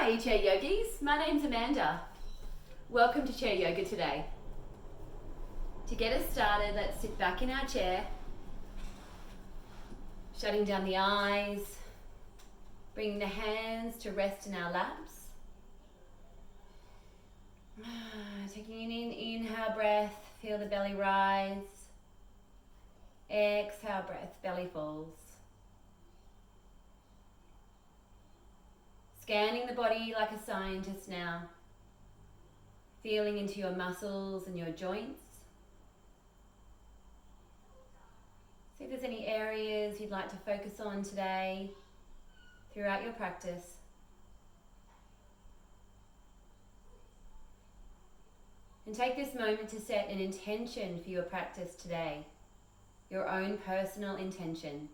Hi Chair Yogis, my name's Amanda. Welcome to Chair Yoga today. To get us started, let's sit back in our chair, shutting down the eyes, bringing the hands to rest in our laps. Taking an inhale breath, feel the belly rise. Exhale breath, belly falls. Scanning the body like a scientist now, feeling into your muscles and your joints. See if there's any areas you'd like to focus on today throughout your practice. And take this moment to set an intention for your practice today, your own personal intention,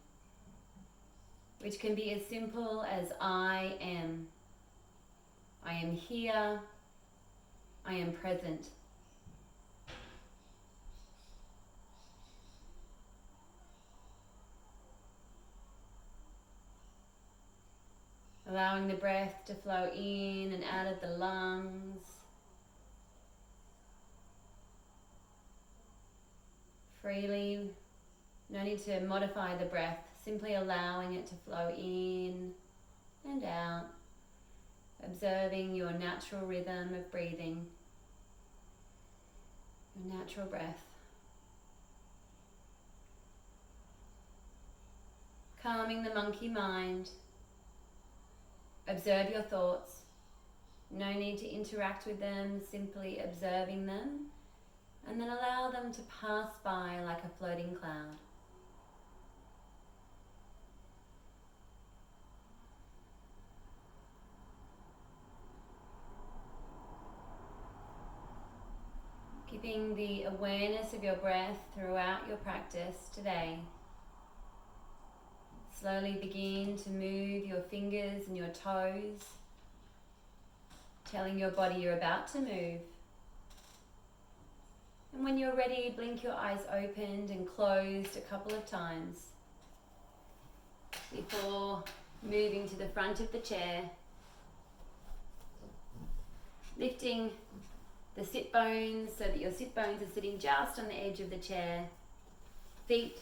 which can be as simple as I am. I am here. I am present. Allowing the breath to flow in and out of the lungs. Freely. No need to modify the breath, simply allowing it to flow in and out, observing your natural rhythm of breathing, your natural breath. Calming the monkey mind, observe your thoughts. No need to interact with them, simply observing them, and then allow them to pass by like a floating cloud. Keeping the awareness of your breath throughout your practice today. Slowly begin to move your fingers and your toes, telling your body you're about to move. And when you're ready, blink your eyes opened and closed a couple of times before moving to the front of the chair, lifting the sit bones so that your sit bones are sitting just on the edge of the chair, feet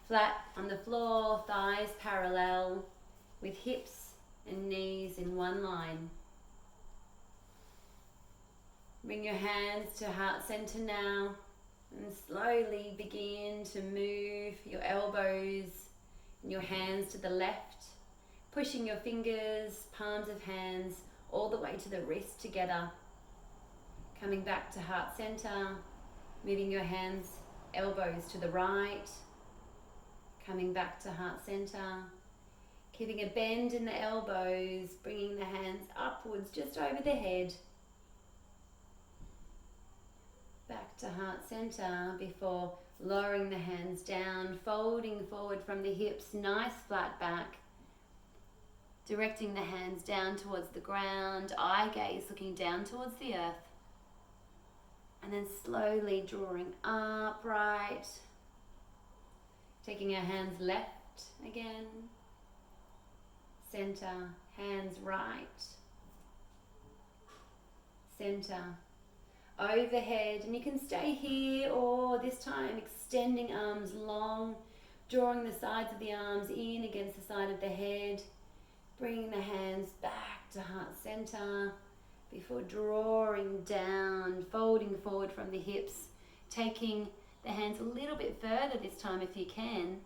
flat on the floor, thighs parallel, with hips and knees in one line. Bring your hands to heart center now and slowly begin to move your elbows and your hands to the left, pushing your fingers, palms of hands all the way to the wrist together. Coming back to heart center, moving your hands, elbows to the right, coming back to heart center, keeping a bend in the elbows, bringing the hands upwards just over the head. Back to heart center before lowering the hands down, folding forward from the hips, nice flat back. Directing the hands down towards the ground, eye gaze looking down towards the earth. And then slowly drawing upright. Taking our hands left again. Center, hands right. Center. Overhead, and you can stay here or this time extending arms long, drawing the sides of the arms in against the side of the head, bringing the hands back to heart center before drawing down, folding forward from the hips, taking the hands a little bit further this time if you can,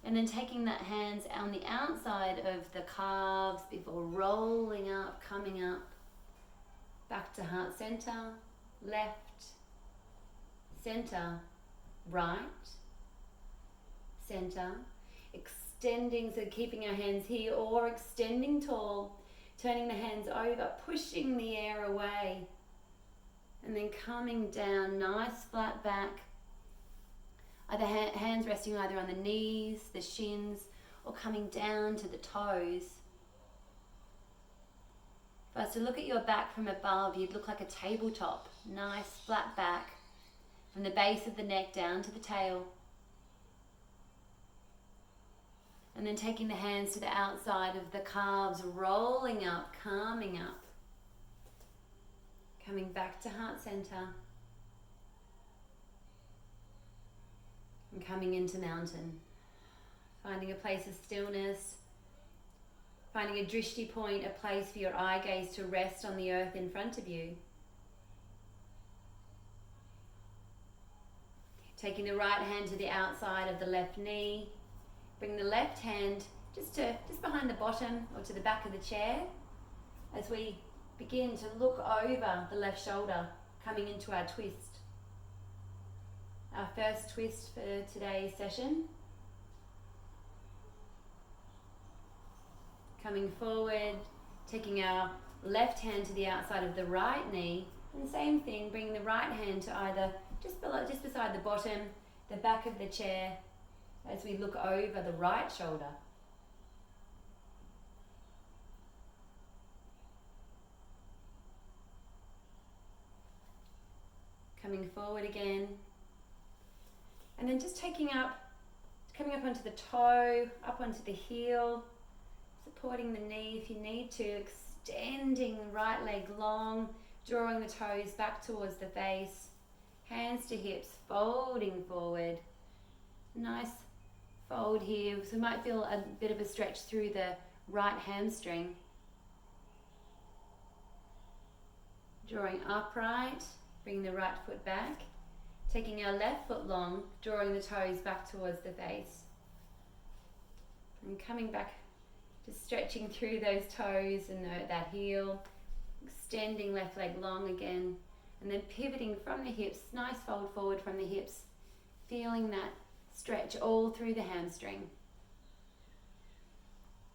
and then taking that hands on the outside of the calves before rolling up, coming up. Back to heart center, left, center, right, center, extending, so keeping our hands here or extending tall, turning the hands over, pushing the air away, and then coming down, nice flat back, either hands resting either on the knees, the shins, or coming down to the toes. If I was to look at your back from above, you'd look like a tabletop. Nice flat back from the base of the neck down to the tail. And then taking the hands to the outside of the calves, rolling up, calming up. Coming back to heart center. And coming into mountain. Finding a place of stillness. Finding a drishti point, a place for your eye gaze to rest on the earth in front of you. Taking the right hand to the outside of the left knee. Bring the left hand just behind the bottom or to the back of the chair as we begin to look over the left shoulder, coming into our twist. Our first twist for today's session. Coming forward, taking our left hand to the outside of the right knee, and same thing, bringing the right hand to either just beside the bottom, the back of the chair, as we look over the right shoulder. Coming forward again. And then just coming up onto the toe, up onto the heel, supporting the knee if you need to, extending the right leg long, drawing the toes back towards the face, hands to hips, folding forward. Nice fold here, so we might feel a bit of a stretch through the right hamstring. Drawing upright, bring the right foot back, taking our left foot long, drawing the toes back towards the face. And coming back, just stretching through those toes and that heel, extending left leg long again, and then pivoting from the hips, nice fold forward from the hips, feeling that stretch all through the hamstring.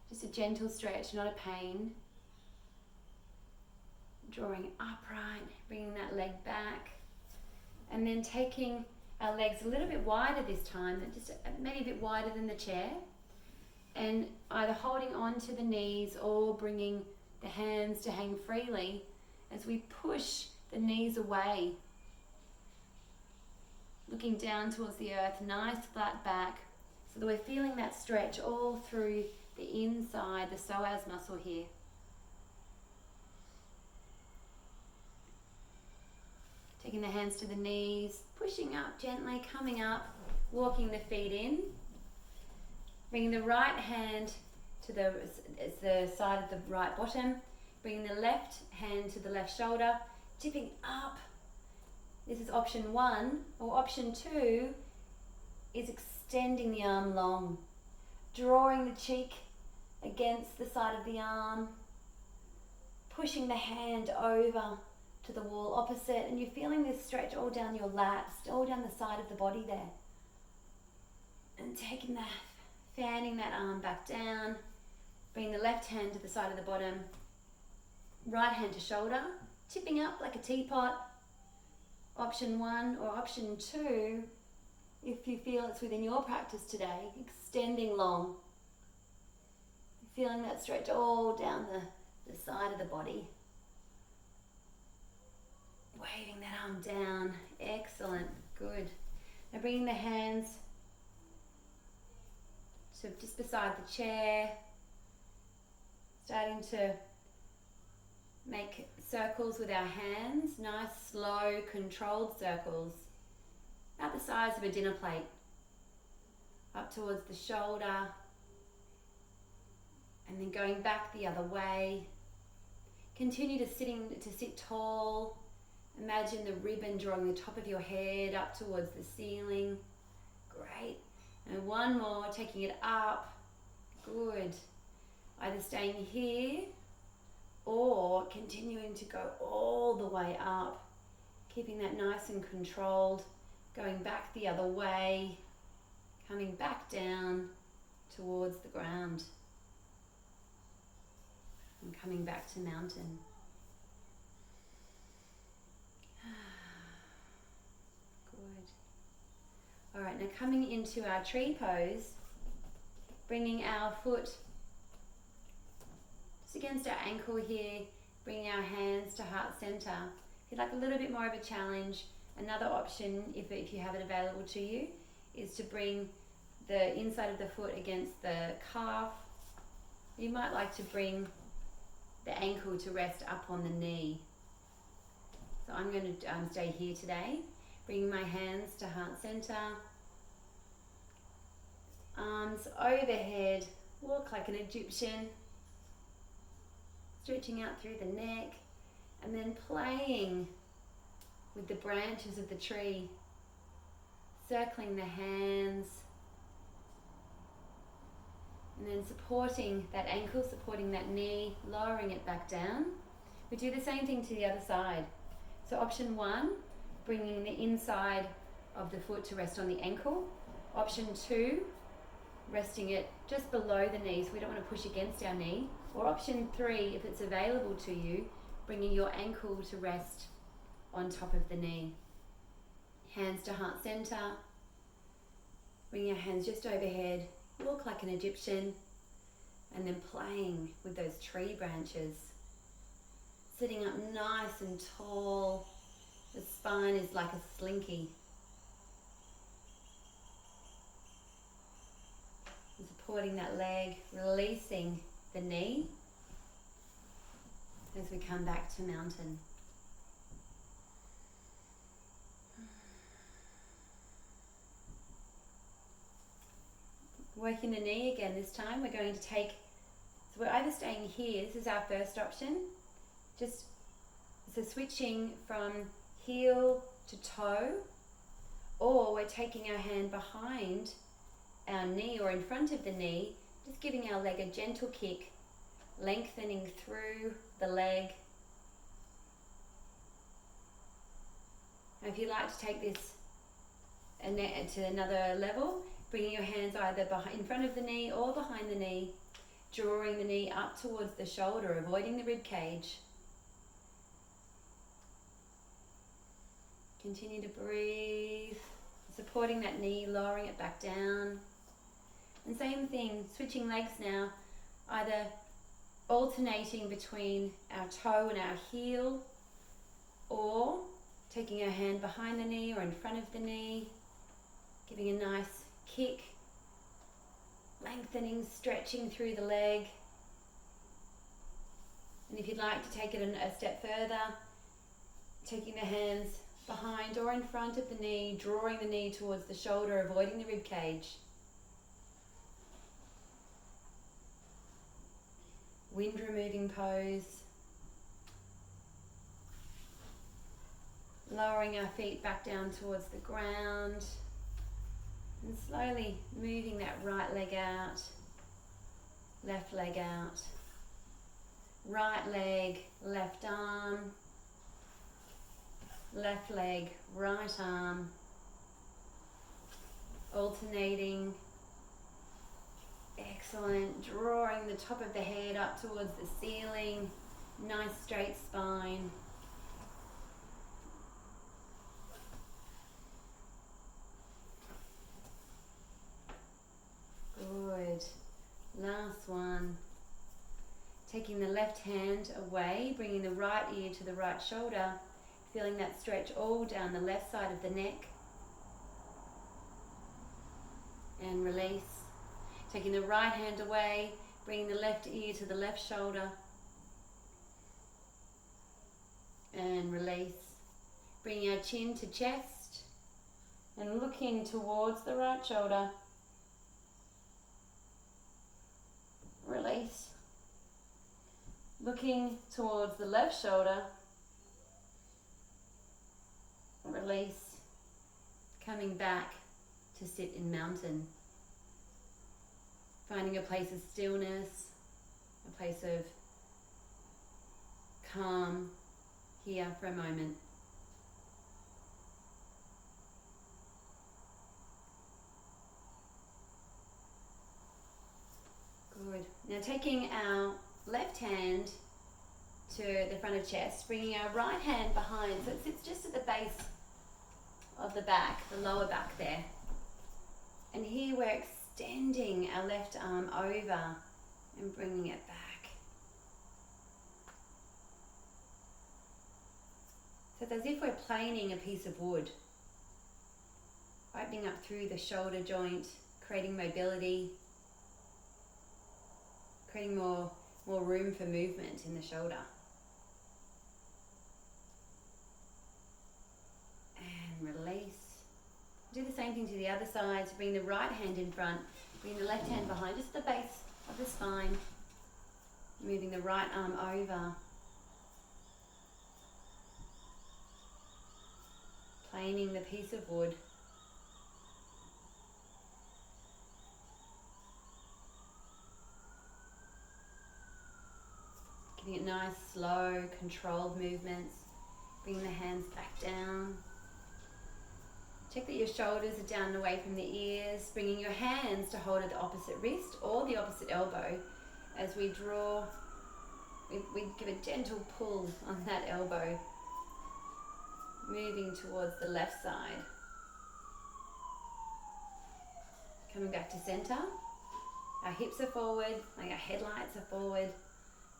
Just a gentle stretch, not a pain. Drawing upright, bringing that leg back, and then taking our legs a little bit wider this time, just maybe a bit wider than the chair, and either holding on to the knees or bringing the hands to hang freely as we push the knees away. Looking down towards the earth, nice flat back, so that we're feeling that stretch all through the inside, the psoas muscle here. Taking the hands to the knees, pushing up gently, coming up, walking the feet in. Bringing the right hand to the side of the right bottom, bringing the left hand to the left shoulder, tipping up. This is option 1, or option 2 is extending the arm long, drawing the cheek against the side of the arm, pushing the hand over to the wall opposite, and you're feeling this stretch all down your lats, all down the side of the body there. And taking that, fanning that arm back down, bringing the left hand to the side of the bottom, right hand to shoulder, tipping up like a teapot. Option 1 or option 2, if you feel it's within your practice today, extending long. Feeling that stretch all down the side of the body. Waving that arm down. Excellent. Good. Now bringing the hands to just beside the chair. Starting to make circles with our hands. Nice, slow, controlled circles. About the size of a dinner plate. Up towards the shoulder. And then going back the other way. Continue to sit tall. Imagine the ribbon drawing the top of your head up towards the ceiling. Great. And one more, taking it up. Good. Either staying here or continuing to go all the way up. Keeping that nice and controlled. Going back the other way. Coming back down towards the ground. And coming back to mountain. Good. Alright, now coming into our tree pose, bringing our foot just against our ankle here, bringing our hands to heart center. If you'd like a little bit more of a challenge, another option, if you have it available to you, is to bring the inside of the foot against the calf. You might like to bring the ankle to rest up on the knee. So I'm going to stay here today, bringing my hands to heart center, arms overhead, walk like an Egyptian, stretching out through the neck, and then playing with the branches of the tree, circling the hands, and then supporting that ankle, supporting that knee, lowering it back down. We do the same thing to the other side. So option 1, bringing the inside of the foot to rest on the ankle. Option 2, resting it just below the knee, so we don't want to push against our knee. Or option 3, if it's available to you, bringing your ankle to rest on top of the knee. Hands to heart center. Bring your hands just overhead. Walk like an Egyptian. And then playing with those tree branches. Sitting up nice and tall. The spine is like a slinky. And supporting that leg, releasing the knee as we come back to mountain. Working the knee again this time. We're going to take, so we're either staying here, this is our first option, just so switching from heel to toe, or we're taking our hand behind our knee or in front of the knee, just giving our leg a gentle kick, lengthening through the leg. And if you'd like to take this to another level, bringing your hands either in front of the knee or behind the knee, drawing the knee up towards the shoulder, avoiding the rib cage. Continue to breathe, supporting that knee, lowering it back down. And same thing, switching legs now, either alternating between our toe and our heel, or taking our hand behind the knee or in front of the knee, giving a nice kick, lengthening, stretching through the leg. And if you'd like to take it a step further, taking the hands behind or in front of the knee, drawing the knee towards the shoulder, avoiding the rib cage. Wind removing pose. Lowering our feet back down towards the ground. And slowly moving that right leg out, left leg out. Right leg, left arm. Left leg, right arm. Alternating. Excellent. Drawing the top of the head up towards the ceiling. Nice straight spine. Good. Last one. Taking the left hand away, bringing the right ear to the right shoulder, feeling that stretch all down the left side of the neck. And release. Taking the right hand away, bringing the left ear to the left shoulder. And release. Bringing our chin to chest and looking towards the right shoulder. Release. Looking towards the left shoulder. Release. Coming back to sit in mountain. Finding a place of stillness, a place of calm here for a moment. Good. Now taking our left hand to the front of chest, bringing our right hand behind, so it sits just at the base of the back, the lower back there. And here we're extending our left arm over and bringing it back. So it's as if we're planing a piece of wood, opening up through the shoulder joint, creating mobility, creating more room for movement in the shoulder. And release. Do the same thing to the other side. So bring the right hand in front, bring the left hand behind, just the base of the spine. Moving the right arm over. Planing the piece of wood. Giving it nice, slow, controlled movements. Bringing the hands back down. Check that your shoulders are down and away from the ears. Bringing your hands to hold at the opposite wrist or the opposite elbow. As we draw, we give a gentle pull on that elbow. Moving towards the left side. Coming back to center. Our hips are forward, like our headlights are forward.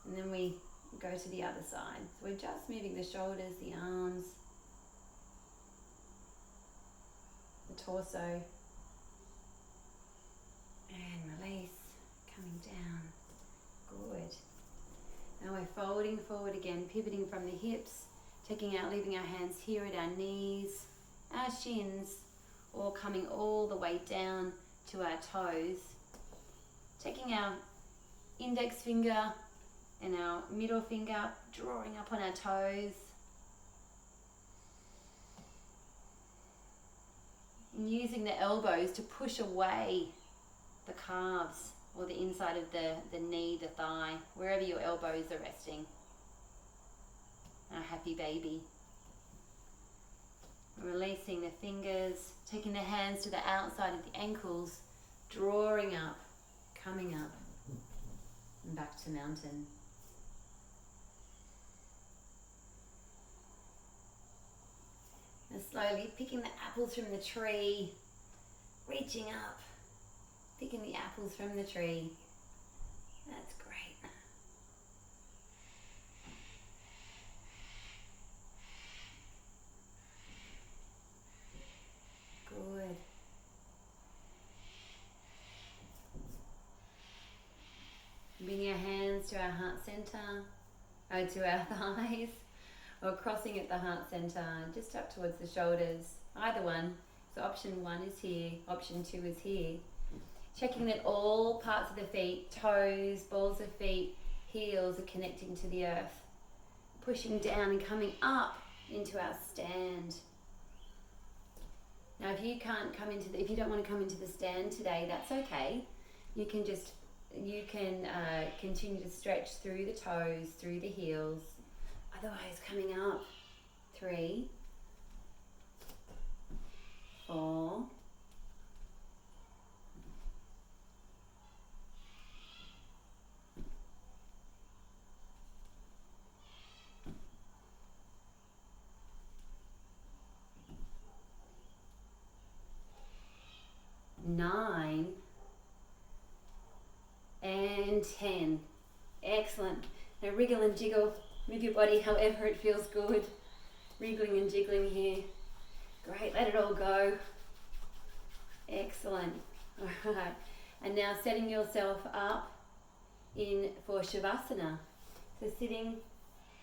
And then we go to the other side. So we're just moving the shoulders, the arms, the torso. And release, coming down. Good. Now we're folding forward again, pivoting from the hips, leaving our hands here at our knees, our shins, or coming all the way down to our toes. Taking our index finger and our middle finger, drawing up on our toes. And using the elbows to push away the calves or the inside of the knee, the thigh, wherever your elbows are resting. Our happy baby. Releasing the fingers, taking the hands to the outside of the ankles, drawing up, coming up, and back to mountain. And slowly picking the apples from the tree, reaching up, picking the apples from the tree. That's great. Good. Bringing our hands to our heart center, or to our thighs, or crossing at the heart center, just up towards the shoulders. Either one. So option 1 is here, option 2 is here. Checking that all parts of the feet, toes, balls of feet, heels are connecting to the earth. Pushing down and coming up into our stand. Now if you don't want to come into the stand today, that's okay. You can continue to stretch through the toes, through the heels. Otherwise, coming up. 3, 4, 9, and 10. Excellent. Now wriggle and jiggle. Move your body however it feels good. Wriggling and jiggling here. Great, let it all go. Excellent. All right. And now setting yourself up for Shavasana. So sitting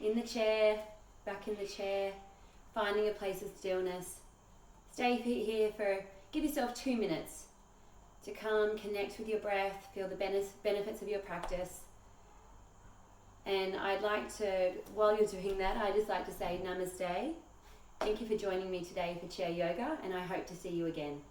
in the chair, back in the chair, finding a place of stillness. Stay here give yourself 2 minutes to come, connect with your breath, feel the benefits of your practice. And I'd like to, while you're doing that, I'd just like to say namaste. Thank you for joining me today for Chair Yoga, and I hope to see you again.